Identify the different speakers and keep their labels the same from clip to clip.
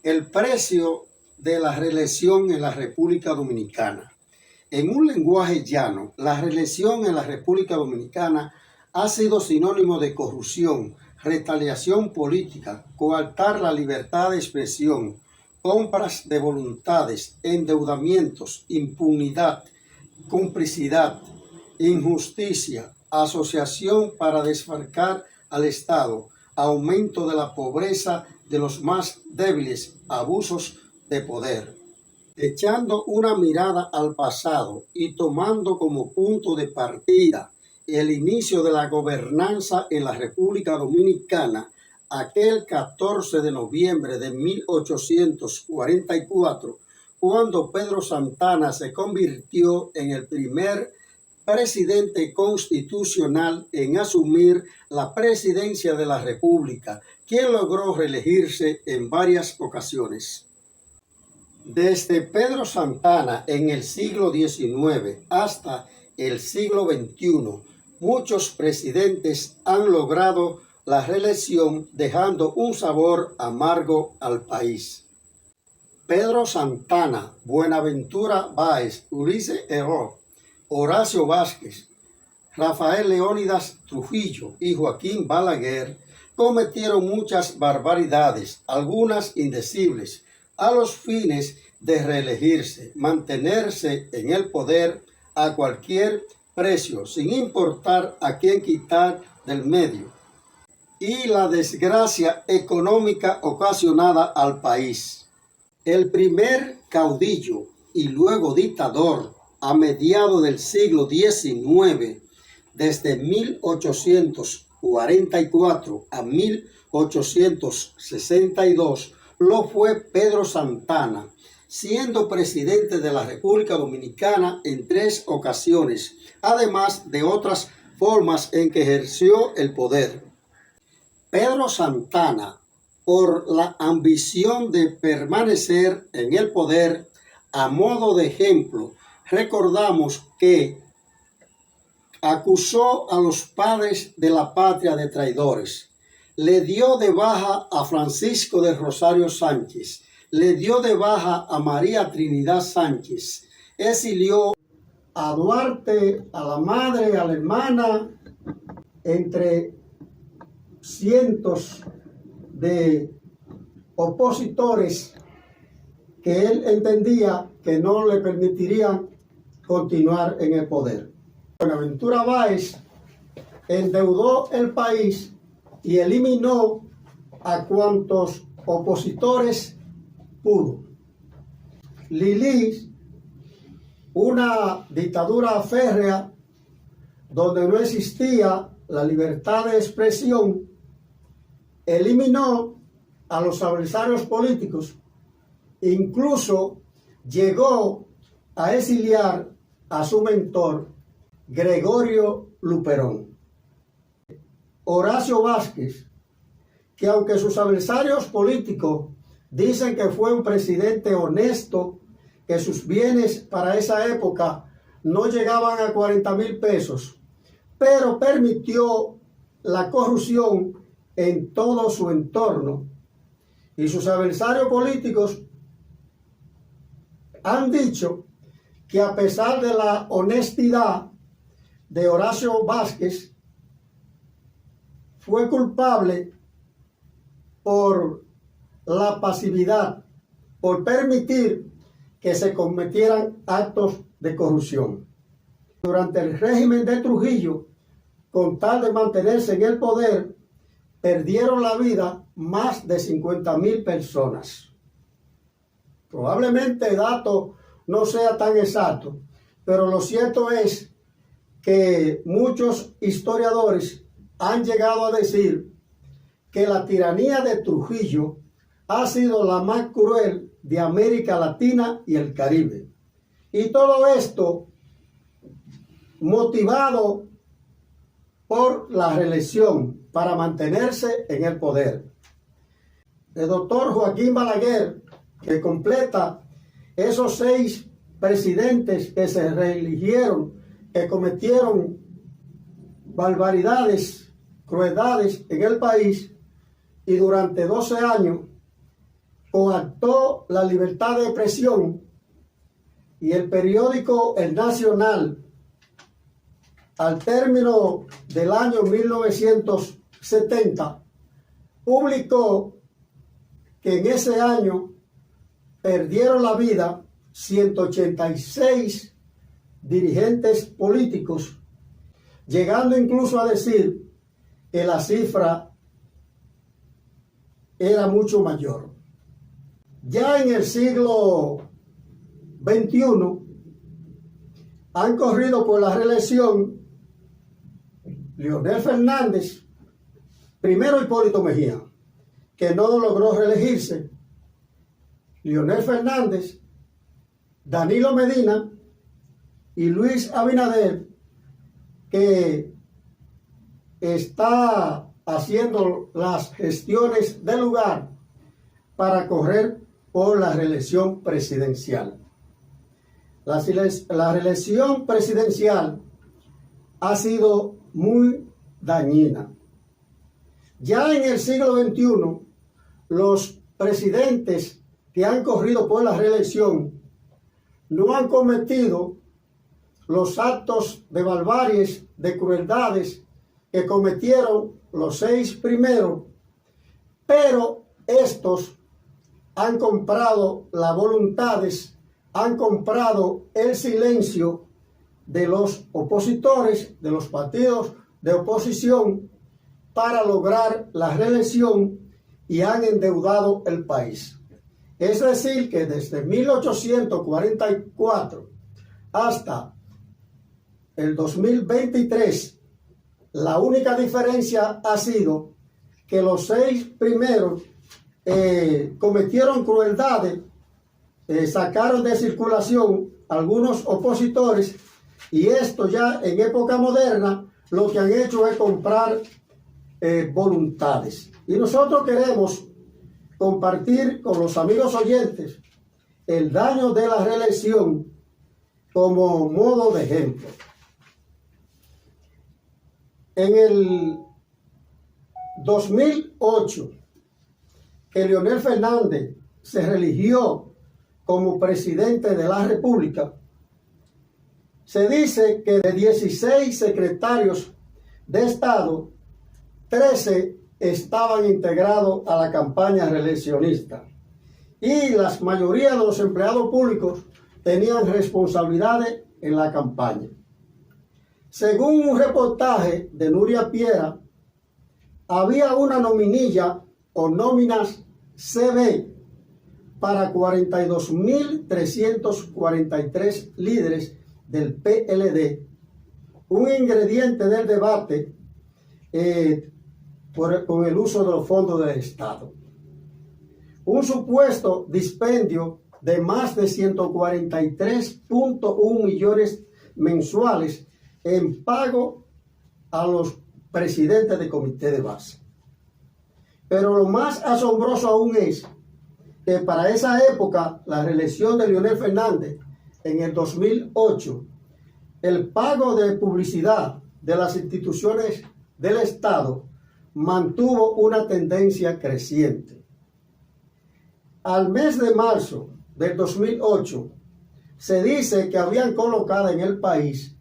Speaker 1: El precio de la reelección en la República Dominicana. En un lenguaje llano, la reelección en la República Dominicana ha sido sinónimo de corrupción, retaliación política, coartar la libertad de expresión, compras de voluntades, endeudamientos, impunidad, complicidad, injusticia, asociación para desfalcar al Estado, aumento de la pobreza de los más débiles, abusos de poder. Echando una mirada al pasado y tomando como punto de partida el inicio de la gobernanza en la República Dominicana, aquel 14 de noviembre de 1844, cuando Pedro Santana se convirtió en el primer presidente constitucional en asumir la presidencia de la República, quien logró reelegirse en varias ocasiones. Desde Pedro Santana en el siglo XIX hasta el siglo XXI, muchos presidentes han logrado la reelección dejando un sabor amargo al país. Pedro Santana, Buenaventura Báez, Ulises Heró, Horacio Vázquez, Rafael Leónidas Trujillo y Joaquín Balaguer cometieron muchas barbaridades, algunas indecibles, a los fines de reelegirse, mantenerse en el poder a cualquier precio, sin importar a quién quitar del medio, y la desgracia económica ocasionada al país. El primer caudillo y luego dictador a mediados del siglo XIX, desde 1844 a 1862, lo fue Pedro Santana, siendo presidente de la República Dominicana en 3 ocasiones, además de otras formas en que ejerció el poder. Pedro Santana, por la ambición de permanecer en el poder, a modo de ejemplo, recordamos que acusó a los padres de la patria de traidores, le dio de baja a Francisco de Rosario Sánchez, le dio de baja a María Trinidad Sánchez, exilió a Duarte, a la madre, a la hermana, entre cientos de opositores que él entendía que no le permitirían continuar en el poder. Buenaventura Báez endeudó el país y eliminó a cuantos opositores pudo. Lili, una dictadura férrea donde no existía la libertad de expresión, eliminó a los adversarios políticos, incluso llegó a exiliar a su mentor, Gregorio Luperón. Horacio Vázquez, que aunque sus adversarios políticos dicen que fue un presidente honesto, que sus bienes para esa época no llegaban a 40,000 pesos, pero permitió la corrupción en todo su entorno. Y sus adversarios políticos han dicho que a pesar de la honestidad de Horacio Vázquez, fue culpable por la pasividad, por permitir que se cometieran actos de corrupción. Durante el régimen de Trujillo, con tal de mantenerse en el poder, perdieron la vida más de 50,000 personas. Probablemente el dato no sea tan exacto, pero lo cierto es que muchos historiadores han llegado a decir que la tiranía de Trujillo ha sido la más cruel de América Latina y el Caribe. Y todo esto motivado por la reelección para mantenerse en el poder. El doctor Joaquín Balaguer, que completa esos 6 presidentes que se reeligieron, que cometieron barbaridades, crueldades en el país, y durante 12 años coartó la libertad de expresión y el periódico El Nacional, al término del año 1970, publicó que en ese año perdieron la vida 186 dirigentes políticos, llegando incluso a decir que la cifra era mucho mayor. Ya en el siglo XXI han corrido por la reelección Leonel Fernández, primero Hipólito Mejía, que no logró reelegirse, Leonel Fernández, Danilo Medina y Luis Abinader, que está haciendo las gestiones del lugar para correr por la reelección presidencial. La reelección presidencial ha sido muy dañina. Ya en el siglo XXI, los presidentes que han corrido por la reelección no han cometido los actos de barbaries, de crueldades que cometieron los 6 primeros, pero estos han comprado las voluntades, han comprado el silencio de los opositores, de los partidos de oposición, para lograr la reelección y han endeudado el país. Es decir, que desde 1844 hasta el 2023, la única diferencia ha sido que los 6 primeros cometieron crueldades, sacaron de circulación algunos opositores, y esto ya en época moderna lo que han hecho es comprar voluntades. Y nosotros queremos compartir con los amigos oyentes el daño de la reelección como modo de ejemplo. En el 2008, que Leonel Fernández se reeligió como presidente de la República, se dice que de 16 secretarios de Estado, 13 estaban integrados a la campaña reeleccionista y la mayoría de los empleados públicos tenían responsabilidades en la campaña. Según un reportaje de Nuria Piera, había una nominilla o nóminas CB para 42.343 líderes del PLD, un ingrediente del debate con el uso de los fondos del Estado. Un supuesto dispendio de más de 143.1 millones mensuales en pago a los presidentes de comité de base. Pero lo más asombroso aún es que para esa época, la reelección de Leonel Fernández en el 2008, el pago de publicidad de las instituciones del Estado mantuvo una tendencia creciente. Al mes de marzo del 2008, se dice que habían colocado en el país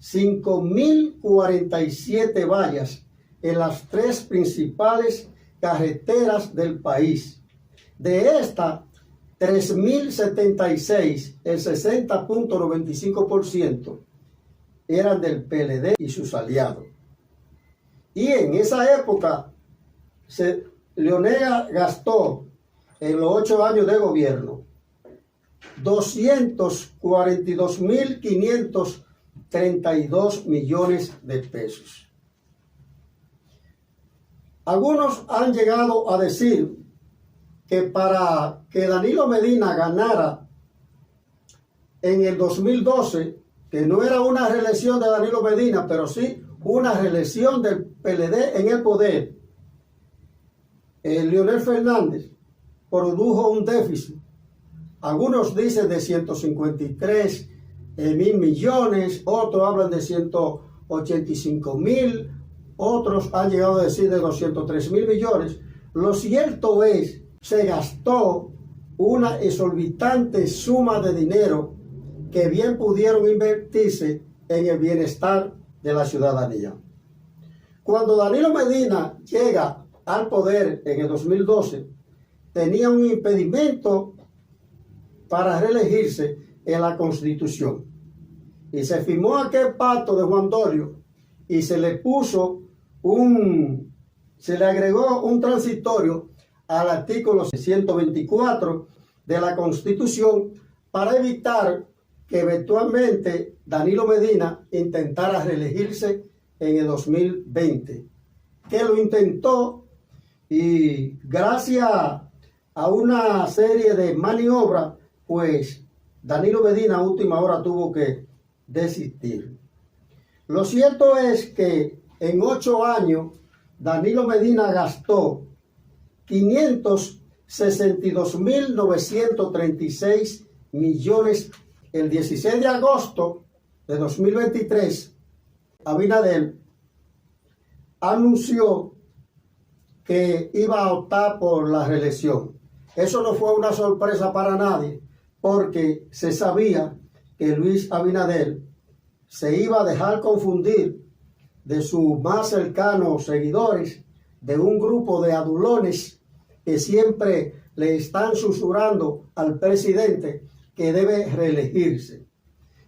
Speaker 1: 5.047 vallas en las 3 principales carreteras del país. De estas, 3.076, el 60.95%, eran del PLD y sus aliados. Y en esa época, Leonel gastó en los 8 años de gobierno 242.532 millones de pesos. Algunos han llegado a decir que para que Danilo Medina ganara en el 2012, que no era una reelección de Danilo Medina, pero sí una reelección del PLD en el poder, Leonel Fernández produjo un déficit. Algunos dicen de 153 mil millones, otros hablan de 185.000, otros han llegado a decir de 203 mil millones. Lo cierto es, se gastó una exorbitante suma de dinero que bien pudieron invertirse en el bienestar de la ciudadanía. Cuando Danilo Medina llega al poder en el 2012, tenía un impedimento para reelegirse en la Constitución. Y se firmó aquel pacto de Juan Dolio y se le agregó un transitorio al artículo 124 de la Constitución para evitar que eventualmente Danilo Medina intentara reelegirse en el 2020, que lo intentó y gracias a una serie de maniobras, pues Danilo Medina a última hora tuvo que desistir. Lo cierto es que en 8 años Danilo Medina gastó 562.936 millones. El 16 de agosto de 2023, Abinader anunció que iba a optar por la reelección. Eso no fue una sorpresa para nadie, porque se sabía que Luis Abinader se iba a dejar confundir de sus más cercanos seguidores, de un grupo de adulones que siempre le están susurrando al presidente que debe reelegirse.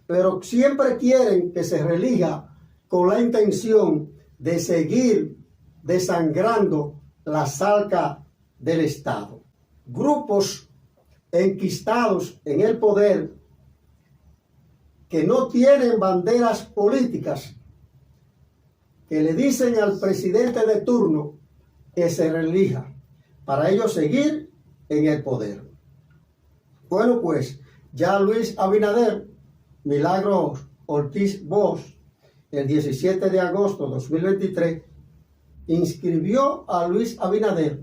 Speaker 1: Pero siempre quieren que se reelija con la intención de seguir desangrando la arcas del Estado. Grupos enquistados en el poder que no tienen banderas políticas, que le dicen al presidente de turno que se reelija para ellos seguir en el poder. Bueno, pues ya Luis Abinader, Milagros Ortiz Bosch, el 17 de agosto de 2023, inscribió a Luis Abinader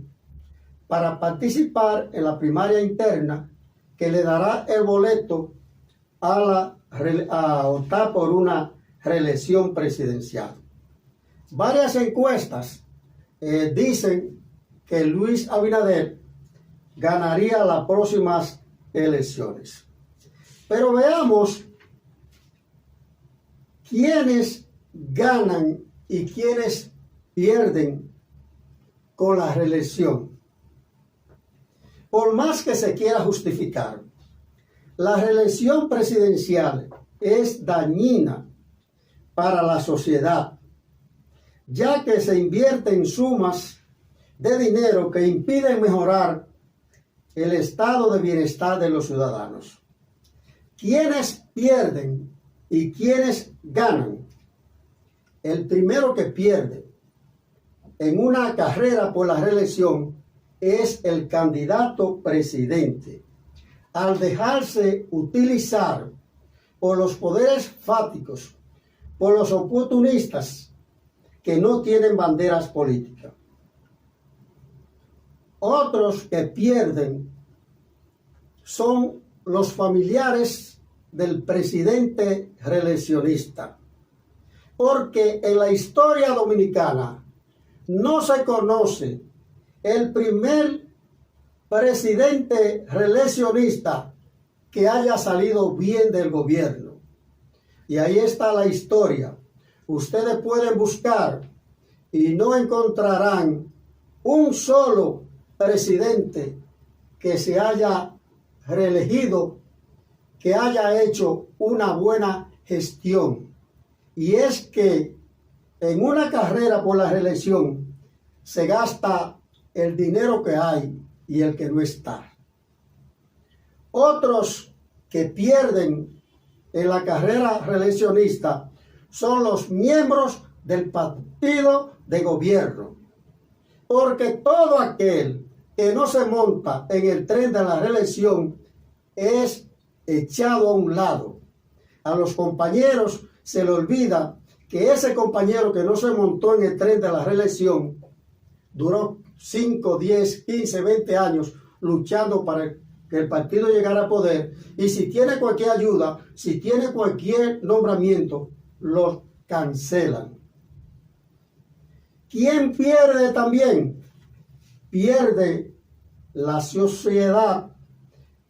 Speaker 1: para participar en la primaria interna que le dará el boleto a optar por una reelección presidencial. Varias encuestas dicen que Luis Abinader ganaría las próximas elecciones. Pero veamos quiénes ganan y quiénes pierden con la reelección. Por más que se quiera justificar, la reelección presidencial es dañina para la sociedad, ya que se invierten sumas de dinero que impiden mejorar el estado de bienestar de los ciudadanos. ¿Quiénes pierden y quiénes ganan? El primero que pierde en una carrera por la reelección es el candidato presidente, al dejarse utilizar por los poderes fácticos, por los oportunistas que no tienen banderas políticas. Otros que pierden son los familiares del presidente reeleccionista, porque en la historia dominicana no se conoce el primer presidente reeleccionista que haya salido bien del gobierno. Y ahí está la historia. Ustedes pueden buscar y no encontrarán un solo presidente que se haya reelegido, que haya hecho una buena gestión. Y es que en una carrera por la reelección se gasta el dinero que hay y el que no está. Otros que pierden en la carrera reeleccionista son los miembros del partido de gobierno, porque todo aquel que no se monta en el tren de la reelección es echado a un lado. A los compañeros se le olvida que ese compañero que no se montó en el tren de la reelección duró 5, 10, 15, 20 años luchando para que el partido llegara a poder, y si tiene cualquier ayuda, si tiene cualquier nombramiento, los cancelan. ¿Quién pierde también? Pierde la sociedad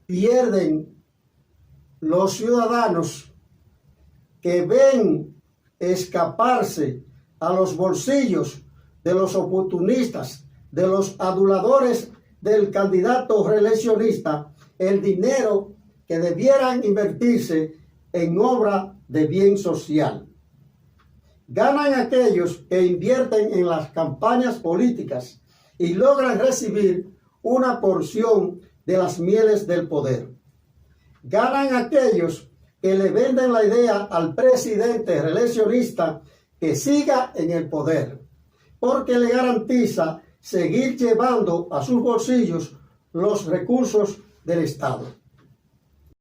Speaker 1: pierden los ciudadanos que ven escaparse a los bolsillos de los oportunistas, de los aduladores del candidato reeleccionista, el dinero que debieran invertirse en obra de bien social. Ganan aquellos que invierten en las campañas políticas y logran recibir una porción de las mieles del poder. Ganan aquellos que le venden la idea al presidente reeleccionista que siga en el poder, porque le garantiza seguir llevando a sus bolsillos los recursos del Estado.